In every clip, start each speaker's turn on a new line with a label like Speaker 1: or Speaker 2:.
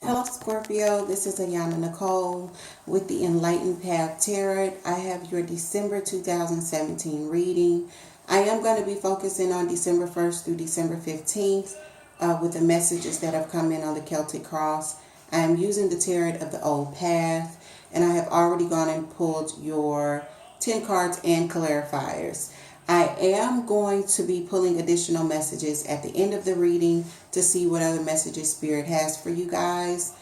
Speaker 1: Hello, Scorpio. This is Ayana Nicole with the Enlightened Path Tarot. I have your December 2017 reading. I am going to be focusing on December 1st through December 15th with the messages that have come in on the Celtic Cross. I am using the Tarot of the Old Path, and I have already gone and pulled your 10 cards and clarifiers. I am going to be pulling additional messages at the end of the reading to see what other messages Spirit has for you guys.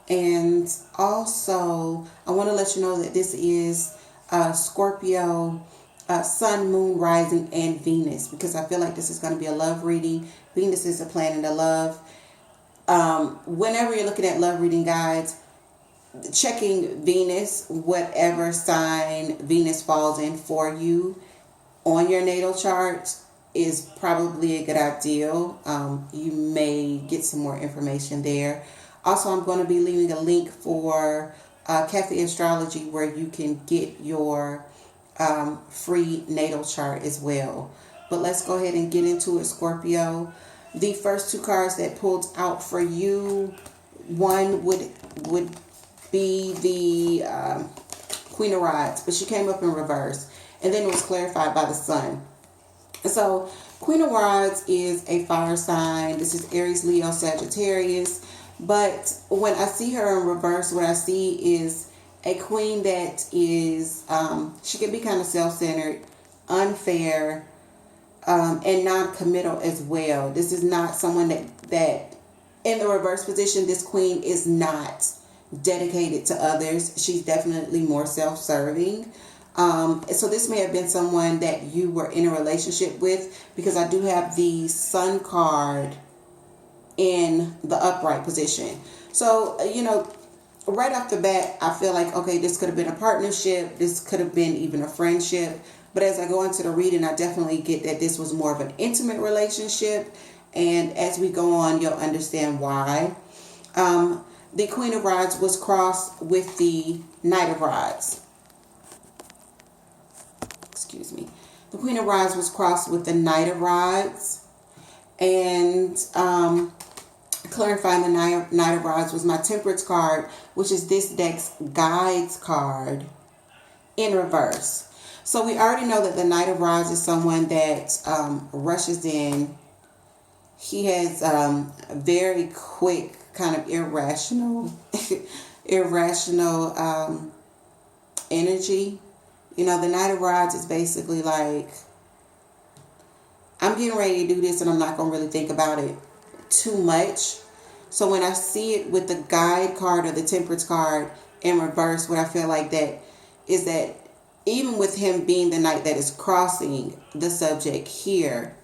Speaker 1: And also, I want to let you know that this is Scorpio, Sun, Moon, Rising, and Venus, because I feel like this is going to be a love reading. Venus is a planet of love. Whenever you're looking at love reading guides, checking Venus, whatever sign Venus falls in for you, on your natal chart is probably a good idea. You may get some more information there. Also, I'm going to be leaving a link for Café Astrology where you can get your free natal chart as well. But let's go ahead and get into it, Scorpio. The first two cards that pulled out for you, one would be the Queen of Rods, but she came up in reverse. And then it was clarified by the Sun. So, Queen of Rods is a fire sign. This is Aries, Leo, Sagittarius. But when I see her in reverse, what I see is a queen that is, she can be kind of self-centered, unfair, and non-committal as well. This is not someone that in the reverse position, this queen is not dedicated to others. She's definitely more self-serving. So this may have been someone that you were in a relationship with, because I do have the Sun card in the upright position. So, right off the bat, I feel like, okay, this could have been a partnership. This could have been even a friendship. But as I go into the reading, I definitely get that this was more of an intimate relationship. And as we go on, you'll understand why. The Queen of Rods was crossed with the Knight of Rods. Excuse me. The Queen of Rods was crossed with the Knight of Rods. And clarifying the Knight of Rods was my Temperance card, which is this deck's Guides card in reverse. So we already know that the Knight of Rods is someone that rushes in. He has very quick, kind of irrational energy. The Knight of Rods is basically like, I'm getting ready to do this and I'm not going to really think about it too much. So when I see it with the Guide card or the Temperance card in reverse, what I feel like that is that even with him being the Knight that is crossing the subject here,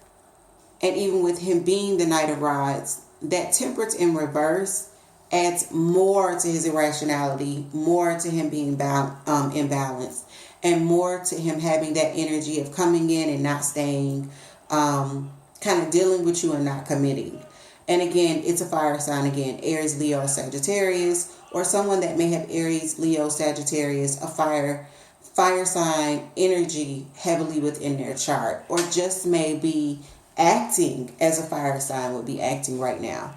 Speaker 1: and even with him being the Knight of Rods, that Temperance in reverse adds more to his irrationality, more to him being imbalanced, and more to him having that energy of coming in and not staying, kind of dealing with you and not committing. And again, it's a fire sign again, Aries, Leo, Sagittarius, or someone that may have Aries, Leo, Sagittarius, a fire sign energy heavily within their chart, or just may be acting as a fire sign would be acting right now.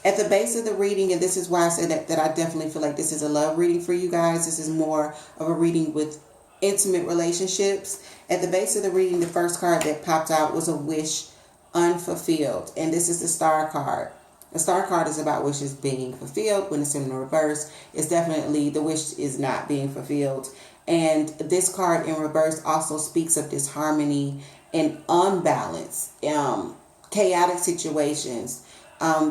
Speaker 1: At the base of the reading, and this is why I said that I definitely feel like this is a love reading for you guys. This is more of a reading with intimate relationships. At the base of the reading, the first card that popped out was a wish unfulfilled. And this is the Star card. The Star card is about wishes being fulfilled. When it's in the reverse, it's definitely the wish is not being fulfilled. And this card in reverse also speaks of disharmony and unbalance, chaotic situations.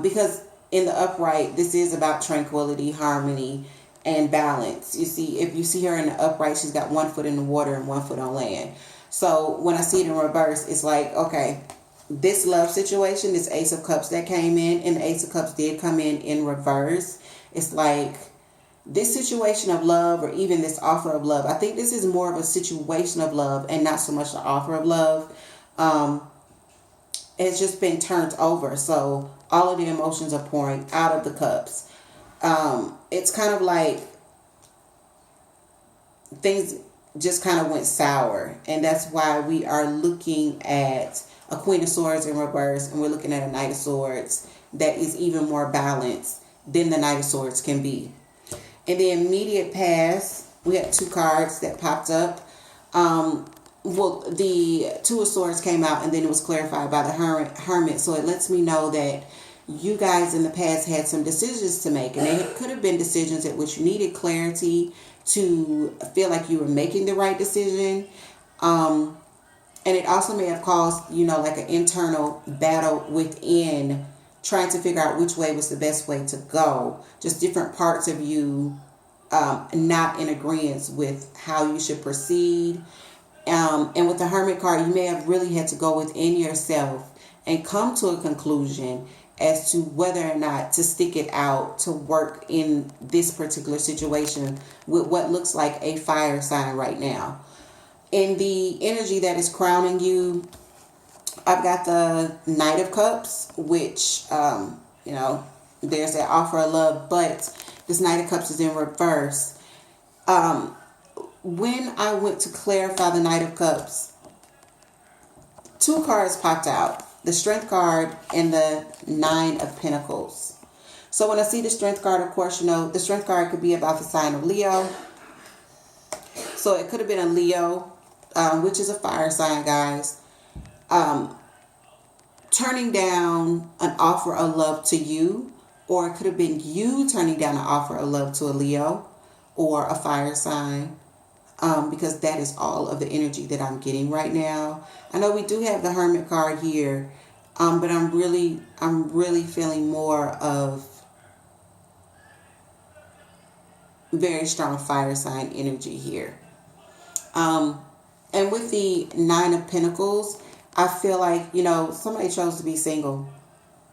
Speaker 1: Because in the upright, this is about tranquility, harmony, and balance. You see, if you see her in the upright, she's got one foot in the water and one foot on land. So when I see it in reverse, it's like, okay, this love situation, this Ace of Cups that came in, and the Ace of Cups did come in reverse. It's like this situation of love, or even this offer of love. I think this is more of a situation of love and not so much the offer of love. It's just been turned over. So all of the emotions are pouring out of the cups. It's kind of like things just kind of went sour. And that's why we are looking at a Queen of Swords in reverse, and we're looking at a Knight of Swords that is even more balanced than the Knight of Swords can be. In the immediate past, we had 2 cards that popped up. Well, the Two of Swords came out, and then it was clarified by the Hermit. So it lets me know that you guys in the past had some decisions to make, and they could have been decisions at which you needed clarity to feel like you were making the right decision. And it also may have caused, like an internal battle within, trying to figure out which way was the best way to go. Just different parts of you not in agreement with how you should proceed. And with the Hermit card, you may have really had to go within yourself and come to a conclusion as to whether or not to stick it out to work in this particular situation with what looks like a fire sign right now. In the energy that is crowning you, I've got the Knight of Cups, which, there's that offer of love, but this Knight of Cups is in reverse. When I went to clarify the Knight of Cups, 2 cards popped out. The Strength card and the 9 of Pentacles. So when I see the Strength card, of course, the Strength card could be about the sign of Leo. So it could have been a Leo, which is a fire sign, guys. Turning down an offer of love to you, or it could have been you turning down an offer of love to a Leo or a fire sign. Because that is all of the energy that I'm getting right now. I know we do have the Hermit card here, but I'm really feeling more of very strong fire sign energy here. And with the 9 of Pentacles, I feel like, somebody chose to be single,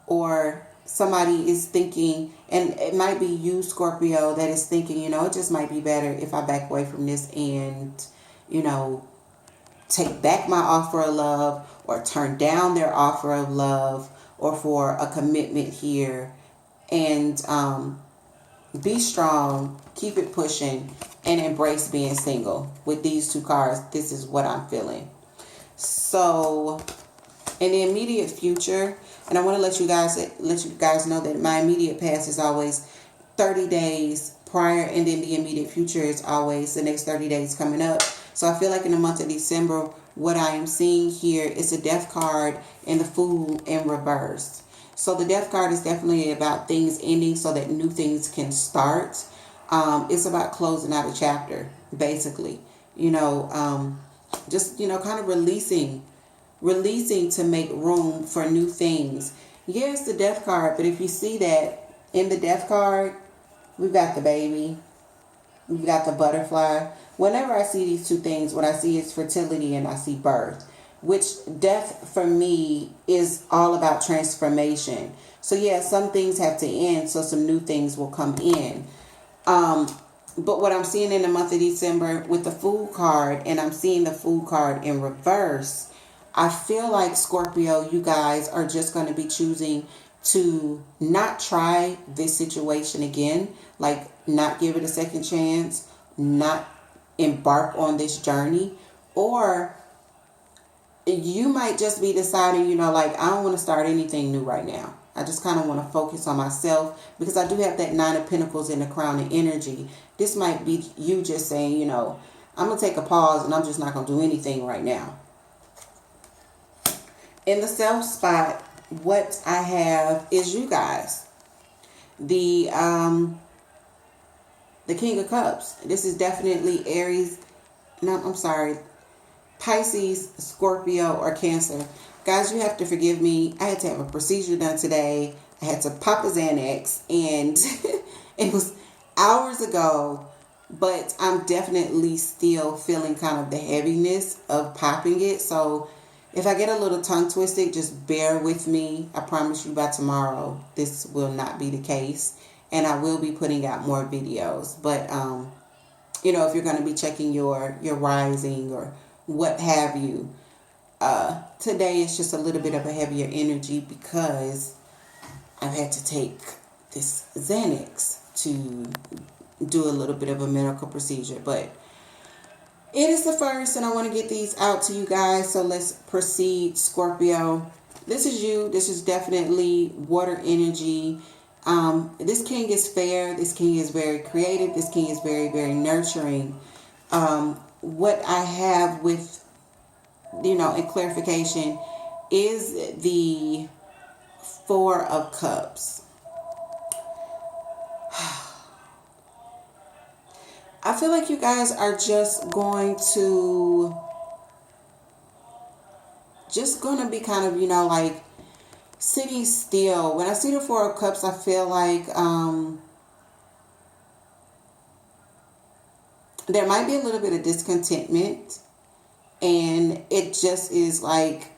Speaker 1: or somebody is thinking, and it might be you, Scorpio, that is thinking, it just might be better if I back away from this and, take back my offer of love, or turn down their offer of love, or for a commitment here, and be strong, keep it pushing, and embrace being single. With these 2 cards, this is what I'm feeling. So in the immediate future, and I want to let you guys know that my immediate past is always 30 days prior, and then the immediate future is always the next 30 days coming up. So I feel like in the month of December, what I am seeing here is a Death card and the Fool in reverse. So the Death card is definitely about things ending so that new things can start. It's about closing out a chapter, basically. Just, kind of releasing to make room for new things. Yes, the Death card, but if you see that in the Death card, we've got the baby, we've got the butterfly. Whenever I see these 2 things, what I see is fertility and I see birth, which death for me is all about transformation. So yeah, some things have to end so some new things will come in. But what I'm seeing in the month of December with the Fool card, and I'm seeing the Fool card in reverse, I feel like, Scorpio, you guys are just going to be choosing to not try this situation again, like not give it a second chance, not embark on this journey, or you might just be deciding, I don't want to start anything new right now. I just kind of want to focus on myself, because I do have that 9 of Pentacles in the crown of energy. This might be you just saying, I'm going to take a pause and I'm just not going to do anything right now. In the self spot, what I have is you guys. The King of Cups. This is definitely Aries. No, I'm sorry. Pisces, Scorpio, or Cancer. Guys, you have to forgive me. I had to have a procedure done today. I had to pop a Xanax, and it was hours ago, but I'm definitely still feeling kind of the heaviness of popping it. So if I get a little tongue twisted, just bear with me. I promise you by tomorrow, this will not be the case. And I will be putting out more videos. But, if you're going to be checking your rising or what have you, today is just a little bit of a heavier energy because I've had to take this Xanax to do a little bit of a medical procedure. But it is the first, and I want to get these out to you guys. So let's proceed, Scorpio. This is you. This is definitely water energy. This king is fair. This king is very creative. This king is very, very nurturing. What I have with, in clarification is the Four of Cups. I feel like you guys are just going to be kind of, like sitting still. When I see the Four of Cups, I feel like there might be a little bit of discontentment, and it just is like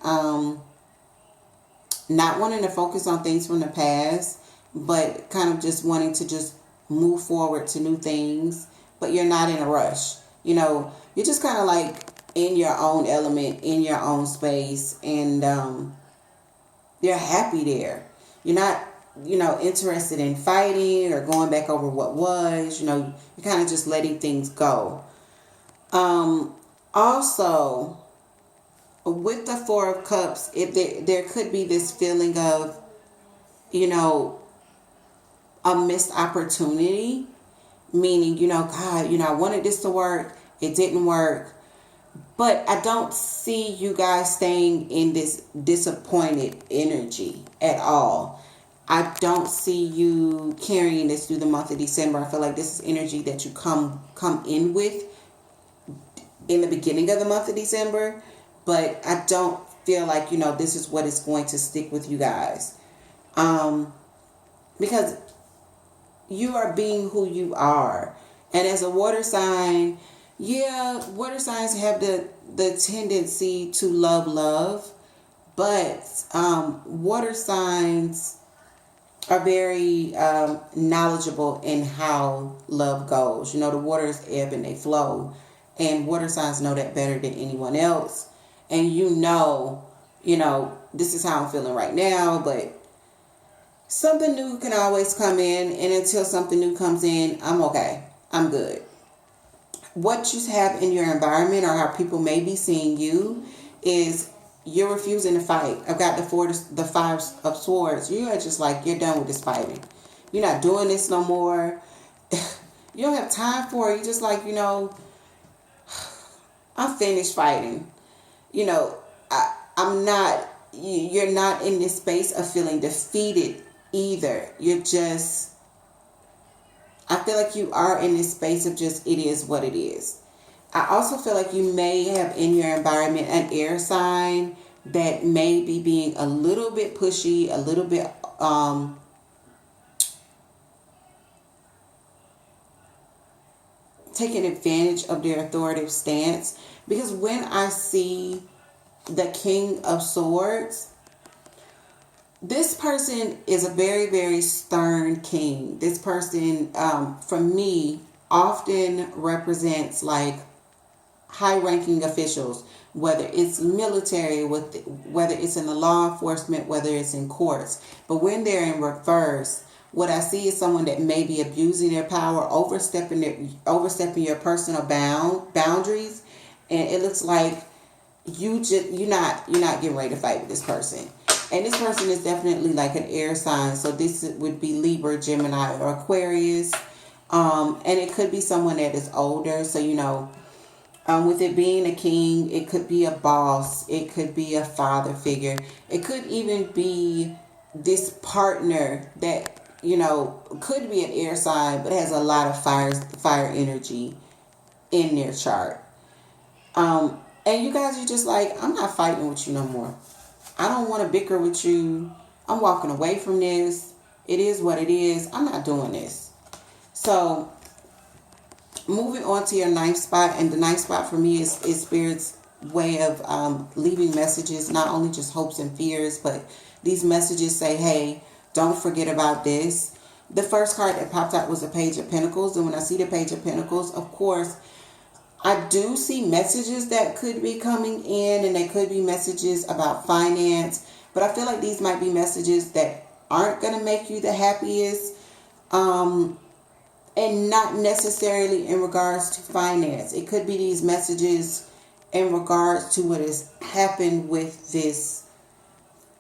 Speaker 1: not wanting to focus on things from the past, but kind of just wanting to just move forward to new things, but you're not in a rush. You're just kind of like in your own element, in your own space, and you're happy there. You're not, interested in fighting or going back over what was. You're kind of just letting things go. Also, with the Four of Cups, there could be this feeling of, a missed opportunity. Meaning, God, I wanted this to work. It didn't work. But I don't see you guys staying in this disappointed energy at all. I don't see you carrying this through the month of December. I feel like this is energy that you come in with in the beginning of the month of December. But I don't feel like, this is what is going to stick with you guys. Because you are being who you are. And as a water sign, water signs have the tendency to love. But water signs are very knowledgeable in how love goes. The waters ebb and they flow. And water signs know that better than anyone else. And this is how I'm feeling right now, but something new can always come in, and until something new comes in, I'm okay. I'm good. What you have in your environment, or how people may be seeing you, is you're refusing to fight. I've got the Five of Swords. You are just like, you're done with this fighting. You're not doing this no more. You don't have time for it. You're just like, I'm finished fighting. I'm not, you're not in this space of feeling defeated either. You're just, I feel like you are in this space of just, it is what it is. I also feel like you may have in your environment an air sign that may be being a little bit pushy, a little bit, taking advantage of their authoritative stance. Because when I see the King of Swords, this person is a very, very stern king. This person, for me, often represents like high-ranking officials, whether it's military, whether it's in the law enforcement, whether it's in courts. But when they're in reverse, what I see is someone that may be abusing their power, overstepping your personal boundaries, and it looks like you're not getting ready to fight with this person. And this person is definitely like an air sign. So this would be Libra, Gemini, or Aquarius. And it could be someone that is older. So, with it being a king, it could be a boss. It could be a father figure. It could even be this partner that, could be an air sign, but has a lot of fire energy in their chart. And you guys are just like, I'm not fighting with you no more. I don't want to bicker with you. I'm walking away from this. It is what it is. I'm not doing this. So, moving on to your ninth spot. And the ninth spot for me is Spirit's way of leaving messages, not only just hopes and fears, but these messages say, hey, don't forget about this. The first card that popped out was the Page of Pentacles. And when I see the Page of Pentacles, of course, I do see messages that could be coming in, and they could be messages about finance, but I feel like these might be messages that aren't going to make you the happiest, and not necessarily in regards to finance. It could be these messages in regards to what has happened with this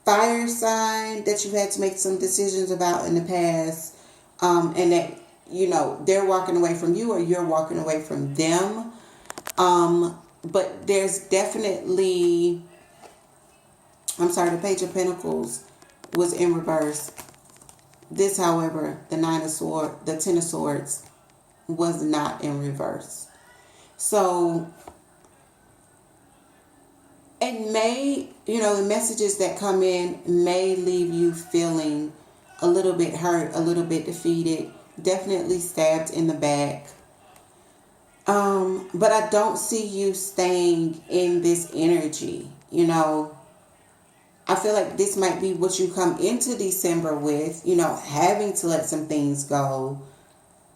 Speaker 1: fire sign that you've had to make some decisions about in the past, and that, you know, they're walking away from you or you're walking away from them. But there's definitely, I'm sorry, the Page of Pentacles was in reverse. This, however, the Ten of Swords was not in reverse. So it may, you know, the messages that come in may leave you feeling a little bit hurt, a little bit defeated, definitely stabbed in the back. But I don't see you staying in this energy. You know, I feel like this might be what you come into December with, you know, having to let some things go,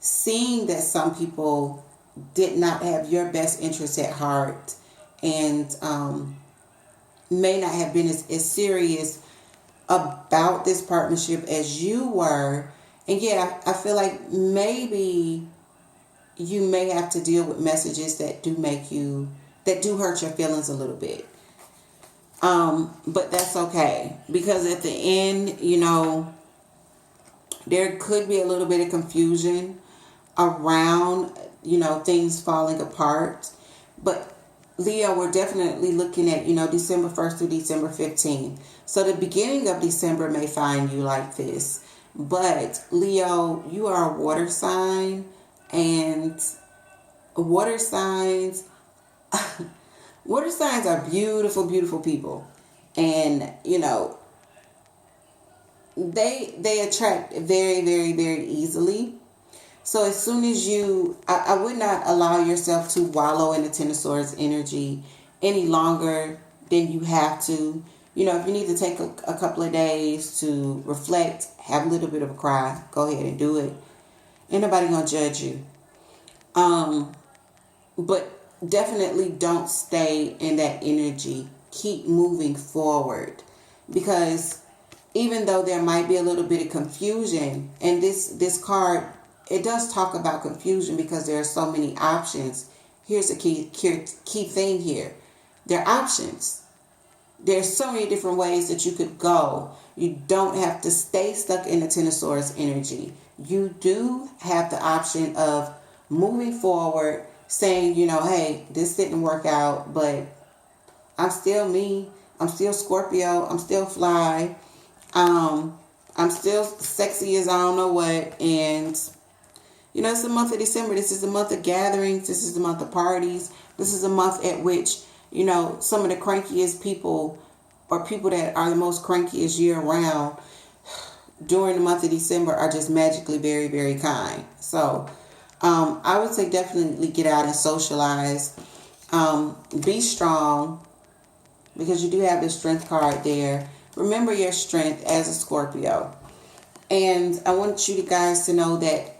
Speaker 1: seeing that some people did not have your best interests at heart, and may not have been as serious about this partnership as you were. And yeah, I feel like maybe you may have to deal with messages that do hurt your feelings a little bit. But that's okay, because at the end, you know, there could be a little bit of confusion around, you know, things falling apart. But Leo, we're definitely looking at, you know, December 1st through December 15th. So the beginning of December may find you like this. But Leo, you are a water sign, and water signs water signs are beautiful, beautiful people. And, you know, they attract very, very, very easily. So as soon as I would not allow yourself to wallow in the Ten of Swords energy any longer than you have to. You know, if you need to take a couple of days to reflect, have a little bit of a cry, go ahead and do it. Ain't nobody gonna judge you. But definitely don't stay in that energy. Keep moving forward, because even though there might be a little bit of confusion, and this card, it does talk about confusion because there are so many options. Here's the key thing here. There are options. There's so many different ways that you could go. You don't have to stay stuck in the Ten of Swords energy. You do have the option of moving forward, saying, you know, hey, this didn't work out, but I'm still me. I'm still Scorpio. I'm still fly. I'm still sexy as I don't know what. And, you know, it's the month of December. This is the month of gatherings. This is the month of parties. This is a month at which, you know, some of the crankiest people, or people that are the most crankiest year round during the month of December, are just magically very, very kind. So I would say definitely get out and socialize. Be strong, because you do have the strength card there. Remember your strength as a Scorpio. And I want you guys to know that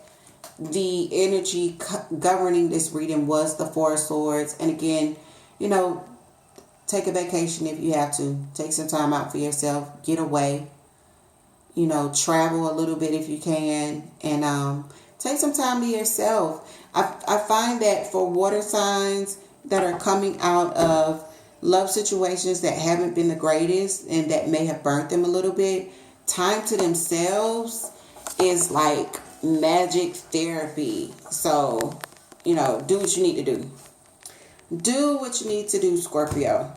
Speaker 1: the energy governing this reading was the Four of Swords. And again, you know, take a vacation if you have to. Take some time out for yourself. Get away. You know, travel a little bit if you can. And take some time to yourself. I find that for water signs that are coming out of love situations that haven't been the greatest and that may have burnt them a little bit, time to themselves is like magic therapy. So, you know, do what you need to do. Do what you need to do, Scorpio.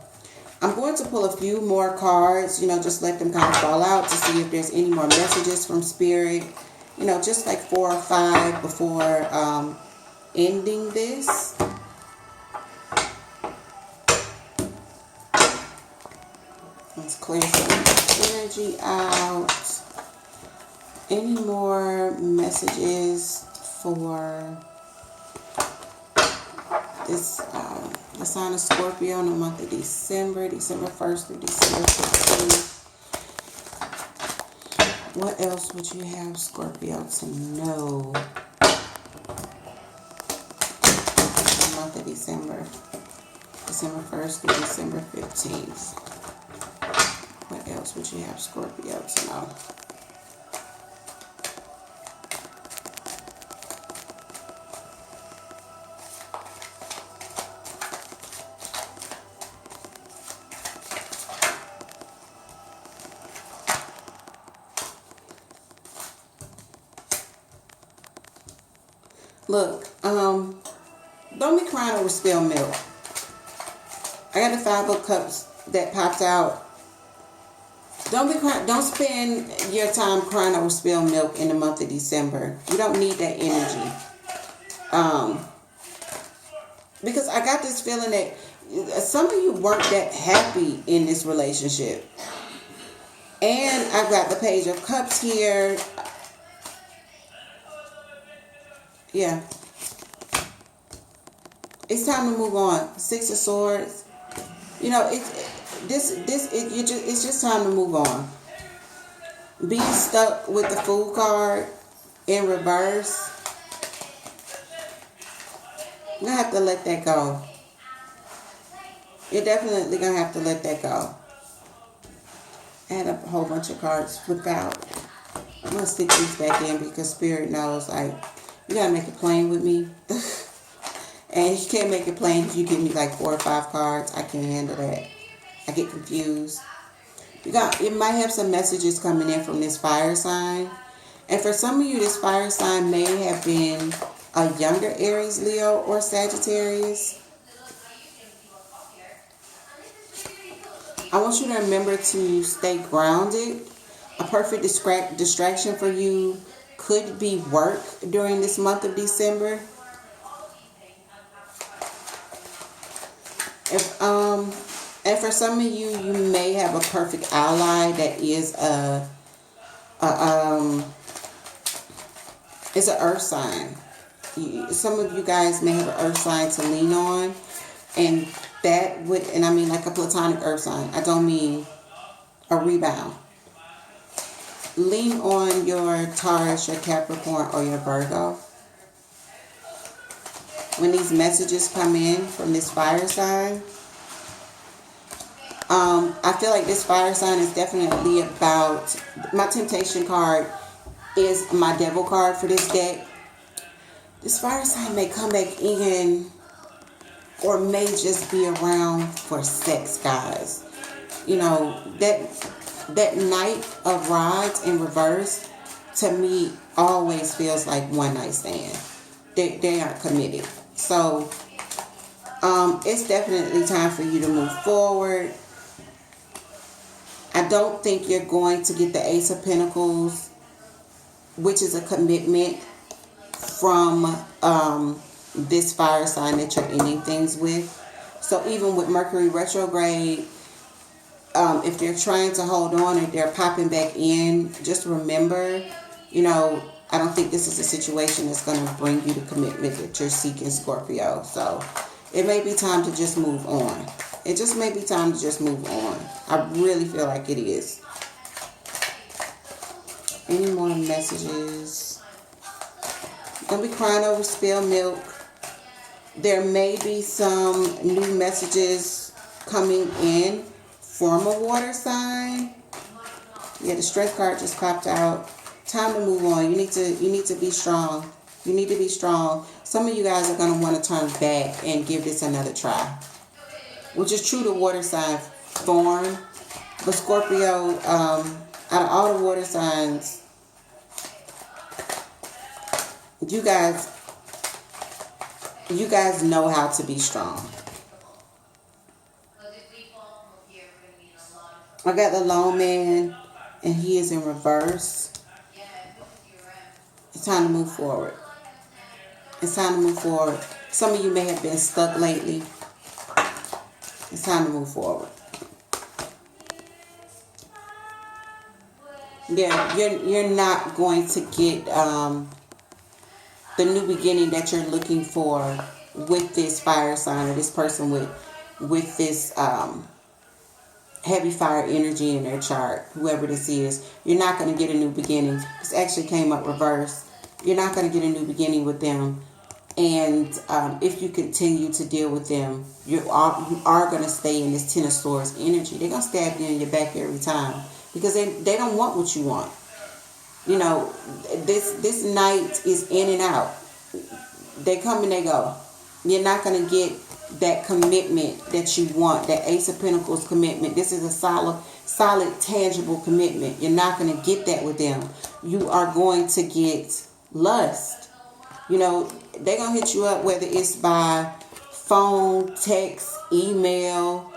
Speaker 1: I'm going to pull a few more cards, you know, just let them kind of fall out to see if there's any more messages from Spirit. You know, just like 4 or 5 before ending this. Let's clear some energy out. Any more messages for this the sign of Scorpio in the month of December, December 1st through December 15th? What else would you have Scorpio to know? The month of December, December 1st through December 15th. What else would you have Scorpio to know? Look, don't be crying over spilled milk. I got the 5 of Cups that popped out. Don't be crying. Don't spend your time crying over spilled milk in the month of December. You don't need that energy. Because I got this feeling that some of you weren't that happy in this relationship. And I've got the Page of Cups here. Yeah. It's time to move on. 6 of Swords. You know, it's just time to move on. Being stuck with the Fool card in reverse, you're going to have to let that go. You're definitely going to have to let that go. I had a whole bunch of cards flip out. I'm going to stick these back in because Spirit knows, like, you got to make it plain with me. And you can't make it plain if you give me like 4 or 5 cards. I can't handle that. I get confused. You might have some messages coming in from this fire sign. And for some of you, this fire sign may have been a younger Aries, Leo, or Sagittarius. I want you to remember to stay grounded. A perfect distraction for you could be work during this month of December. And for some of you, you may have a perfect ally that is it's an earth sign. Some of you guys may have an earth sign to lean on, and that would, and I mean like a platonic earth sign. I don't mean a rebound. Lean on your Taurus, your Capricorn, or your Virgo. When these messages come in from this fire sign, I feel like this fire sign is definitely about, my temptation card is my devil card for this deck. This fire sign may come back in or may just be around for sex, guys. You know, that Knight of Rods in reverse, to me, always feels like one night stand. They aren't committed. So, it's definitely time for you to move forward. I don't think you're going to get the Ace of Pentacles, which is a commitment from this fire sign that you're ending things with. So even with Mercury retrograde, if they're trying to hold on and they're popping back in, just remember, you know, I don't think this is a situation that's going to bring you the commitment that you're seeking, Scorpio. So it may be time to just move on. It just may be time to just move on. I really feel like it is. Any more messages? Don't be crying over spilled milk. There may be some new messages coming in from a water sign. Yeah, the Strength card just popped out. Time to move on. You need to be strong. You need to be strong. Some of you guys are going to want to turn back and give this another try, which is true to water sign form. But Scorpio, out of all the water signs, you guys know how to be strong. I got the Lone Man, and he is in reverse. It's time to move forward. It's time to move forward. Some of you may have been stuck lately. It's time to move forward. Yeah, you're not going to get the new beginning that you're looking for with this fire sign or this person with this heavy fire energy in their chart, whoever this is. You're not going to get a new beginning. This actually came up reverse. You're not going to get a new beginning with them. And if you continue to deal with them, you are going to stay in this Ten of Swords energy. They're going to stab you in your back every time because they don't want what you want. You know, this night is in and out. They come and they go. You're not going to get that commitment that you want, that Ace of Pentacles commitment. This is a solid, tangible commitment. You're not going to get that with them. You are going to get lust. You know, they're going to hit you up, whether it's by phone, text, email,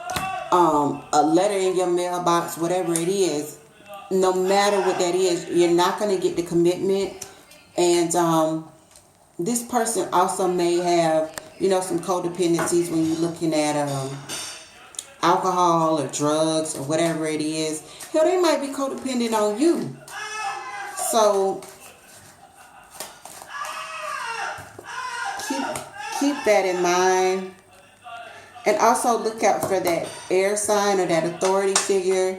Speaker 1: a letter in your mailbox, whatever it is. No matter what that is, you're not going to get the commitment. And this person also may have, you know, some codependencies when you're looking at alcohol or drugs or whatever it is. Hell, they might be codependent on you. So keep that in mind. And also look out for that air sign or that authority figure.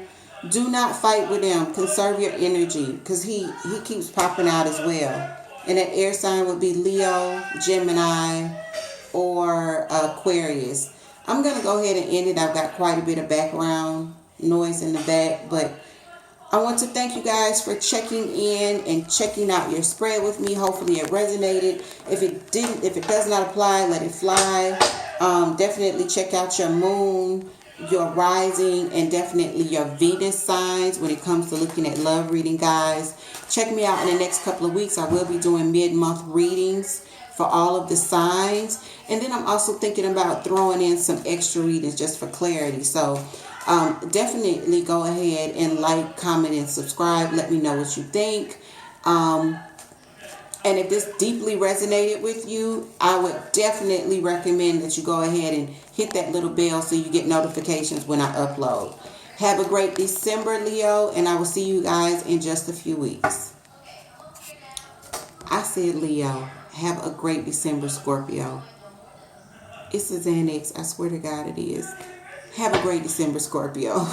Speaker 1: Do not fight with them. Conserve your energy, because he keeps popping out as well. And that air sign would be Leo, Gemini, or Aquarius. I'm going to go ahead and end it. I've got quite a bit of background noise in the back, but I want to thank you guys for checking in and checking out your spread with me. Hopefully it resonated. If it does not apply, let it fly. Definitely check out your moon, your rising, and definitely your Venus signs when it comes to looking at love reading, guys. Check me out in the next couple of weeks. I will be doing mid-month readings for all of the signs. And then I'm also thinking about throwing in some extra readings just for clarity. So definitely go ahead and like, comment, and subscribe. Let me know what you think. And if this deeply resonated with you, I would definitely recommend that you go ahead and hit that little bell so you get notifications when I upload. Have a great December, Leo, and I will see you guys in just a few weeks. I said Leo. Have a great December, Scorpio. It's a Xanax. I swear to God it is. Have a great December, Scorpio.